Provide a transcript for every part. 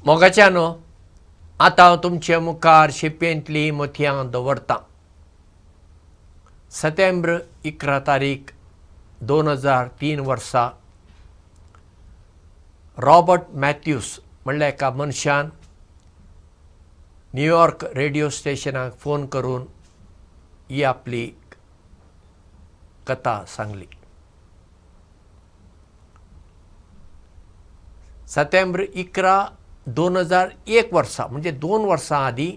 मोगाच्यानो आतां हांव तुमचे मुखार शिपेंतली मोतयां दवरतां. सप्टेंबर 11 तारीख 2003 वर्सा रॉबर्ट मॅथ्यूस म्हणल्या एका मनशान न्यूयॉर्क रेडिओ स्टेशनाक फोन करून ही आपली कथा सांगली. सप्टेंबर 11, 2001 वर्सा म्हणजे 2 वर्सां आदीं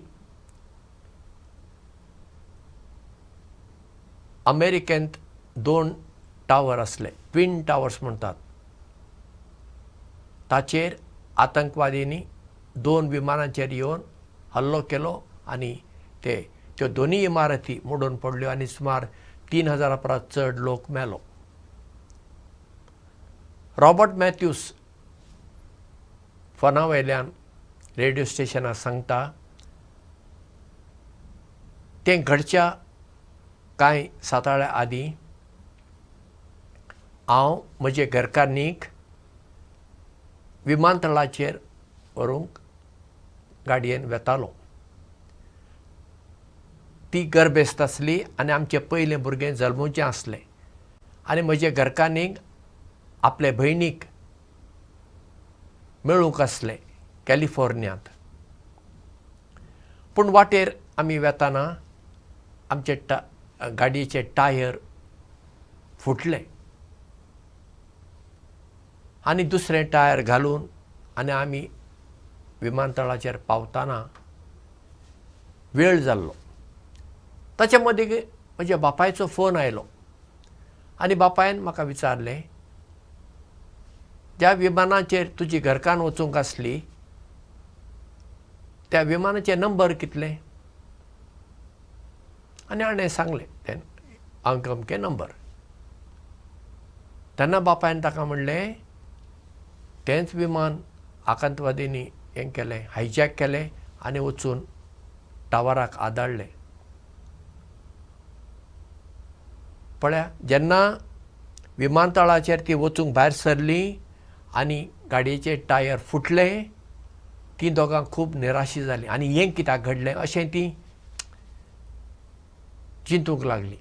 अमेरिकेंत 2 टावर असले, ट्विन टावर्स म्हणटात. ताचेर आतंकवाद्यांनी 2 विमानांचेर येवन हल्लो केलो आनी त्यो दोनूय इमारती मोडून पडल्यो आनी सुमार 3000 परस चड लोक मेलो. रॉबर्ट मॅथ्यूस फोना वयल्यान रेडिओ स्टेशनाक सांगता तें घडच्या कांय साताळ्या आदीं हांव म्हजे घरकान्नीक विमानतळाचेर व्हरूंक गाडयेन वेतालों. ती गर्भेस्त आसली आनी आमचें पयलें भुरगें जल्मूचें आसलें आनी म्हजे घरकान्नीक आपले भयणीक मेळूंक आसलें कॅलिफोर्नियांत. पूण वाटेर आमी वेताना आमचे गाडयेचे टायर फुटले आनी दुसरें टायर घालून आनी आमी विमानतळाचेर पावतना वेळ जाल्लो. ताचे मदीं म्हज्या बापायचो फोन आयलो आनी बापायन म्हाका विचारलें, ज्या विमानाचेर तुजी घरकान्न वचूंक आसली त्या विमानाचे नंबर कितले? आनी हाणें सांगलें तें अमके नंबर. तेन्ना बापायन ताका म्हणलें, तेंच विमान आतंकवाद्यांनी हें केलें, हायजॅक केलें आनी वचून टावराक आदाळ्ळें. पळया, जेन्ना विमानतळाचेर ती वचूंक भायर सरलीं आनी गाडयेचे टायर फुटले, तीं दोगां खूब निराशी जालीं आनी हें कित्याक घडलें अशें तीं चिंतूंक लागलीं.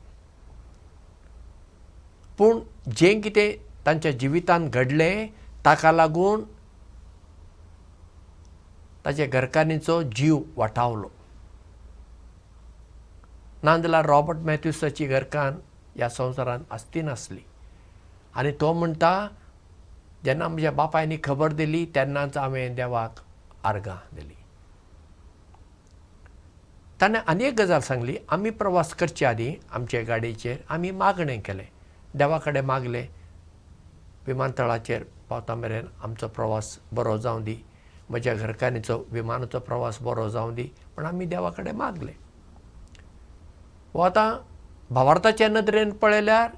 पूण जें कितें तांच्या जिवितांत घडलें ताका लागून ताच्या घरकान्नीचो जीव वाटावलो. नाजाल्यार रॉबर्ट मॅथ्यूसाची घरकान्न ह्या संवसारांत आसती नासली. आनी तो म्हणटा, जेन्ना म्हज्या बापायनी खबर दिली तेन्नाच हांवें देवाक आर्गां दिलीं. ताणें आनी एक गजाल सांगली, आमी प्रवास करचे आदीं आमचे गाडयेचेर आमी मागणें केलें, देवा कडेन मागलें, विमानतळाचेर पावता मेरेन आमचो प्रवास बरो जावं दी, म्हज्या घरकान्नीचो विमानाचो प्रवास बरो जावं दी म्हूण आमी देवा कडेन मागलें. हो आतां भावार्थाचे नदरेन पळयल्यार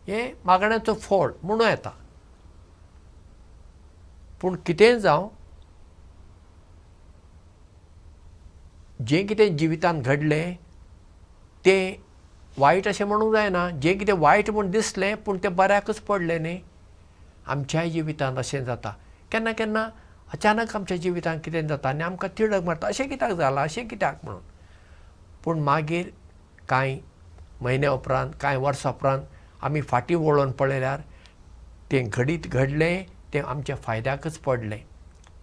हें मागण्याचो फळ म्हणूं येता. पूण कितेंय जावं, जें कितें जिवितांत घडलें तें वायट अशें म्हणूंक जायना. जें कितें वायट म्हूण दिसलें पूण तें बऱ्याकच पडलें न्ही. आमच्याय जिवितांत अशें जाता. केन्ना केन्ना अचानक आमच्या जिवितांत कितें जाता आनी आमकां तिडक मारता, अशें कित्याक जालां, अशें कित्याक म्हणून. पूण मागीर कांय म्हयन्या उपरांत, कांय वर्सां उपरांत आमी फाटीं वळोवन पळयल्यार तें घडलें तें आमच्या फायद्याकच पडलें.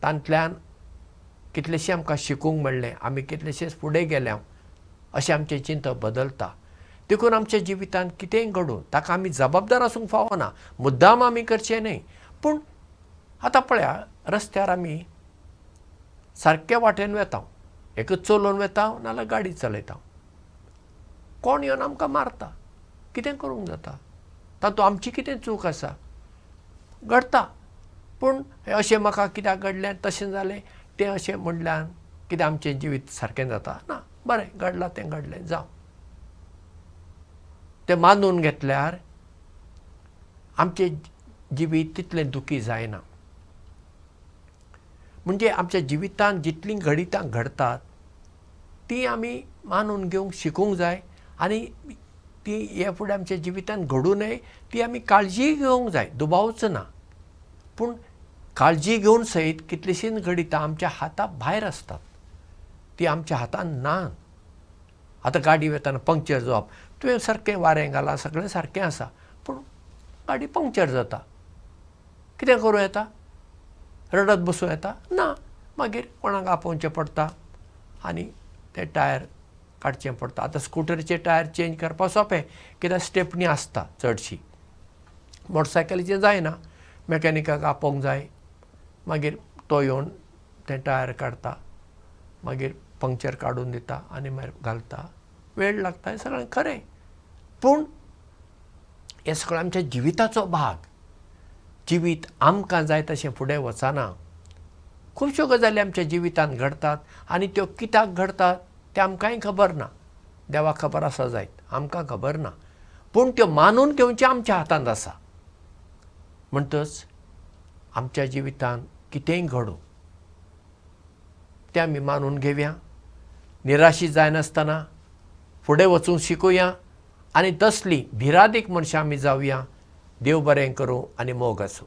तांतल्यान कितलेशें आमकां शिकूंक मेळ्ळें, आमी कितलेशेच फुडें गेल्या अशें आमचें चिंत बदलता. देखून आमच्या जिवितांत कितेंय घडूं ताका आमी जबाबदार आसूंक फावना, मुद्दाम आमी करचें न्हय. पूण आतां पळया, रस्त्यार आमी सारके वाटेन वेता, एकच चलोवन वेता नाजाल्यार गाडी चलयता, कोण येवन आमकां मारता, कितें करूंक जाता? तातूंत आमची कितें चूक आसा? घडता. पूण अशें म्हाका कित्याक घडलें, तशें जालें तें अशें म्हणल्यार कितें आमचें जिवीत सारकें जाता? ना, बरें घडलां तें घडलें, जावं. तें मानून घेतल्यार आमचें जिवीत तितलें दुखी जायना. म्हणजे आमच्या जिवितांत जितलीं घडितां घडटात ती आमी मानून घेवंक शिकूंक जाय आनी ती हे फुडें आमच्या जिवितांत घडूं नये ती आमी काळजी घेवंक जाय, दुबावच ना. पूण काळजी घेवन सयत कितलीशींच घडितां आमच्या हाता भायर आसतात, ती आमच्या हातान ना. आतां गाडी वताना पंक्चर जावप, तुवें सारकें वारें घाला, सगळें सारकें आसा, पूण गाडी पंक्चर जाता. कितें करूं येता? रडत बसूं येता? ना. मागीर कोणाक आपोवचें पडटा आनी ते टायर काडचें पडटा. आतां स्कुटरीचे टायर चेंज करपाक सोंपें, कित्याक स्टेपनी आसता चडशी. मोटरसायकलीचें जायना, मॅकॅनिकाक आपोवंक जाय, मागीर तो येवन तें टायर काडटा, मागीर पंक्चर काडून दिता आनी मागीर घालता. वेळ लागता, हें सगळें खरें. पूण हें सगळें आमच्या जिविताचो भाग. जिवीत आमकां जाय तशें फुडें वचना. खुबश्यो गजाली आमच्या जिवितांत घडटात आनी त्यो कित्याक घडटात तें आमकांय खबर ना. देवाक खबर आसा जायत, आमकां खबर ना. पूण त्यो मानून घेवचें आमच्या हातांत आसा. म्हणटच आमच्या जिवितांत कितेंय घडों तें आमी मानून घेवया, निराशी जायनासतना फुडें वचूंक शिकुया आनी तसलीं भिरादीक मनशां आमी जावया. देव बरें करूं आनी मोग आसूं.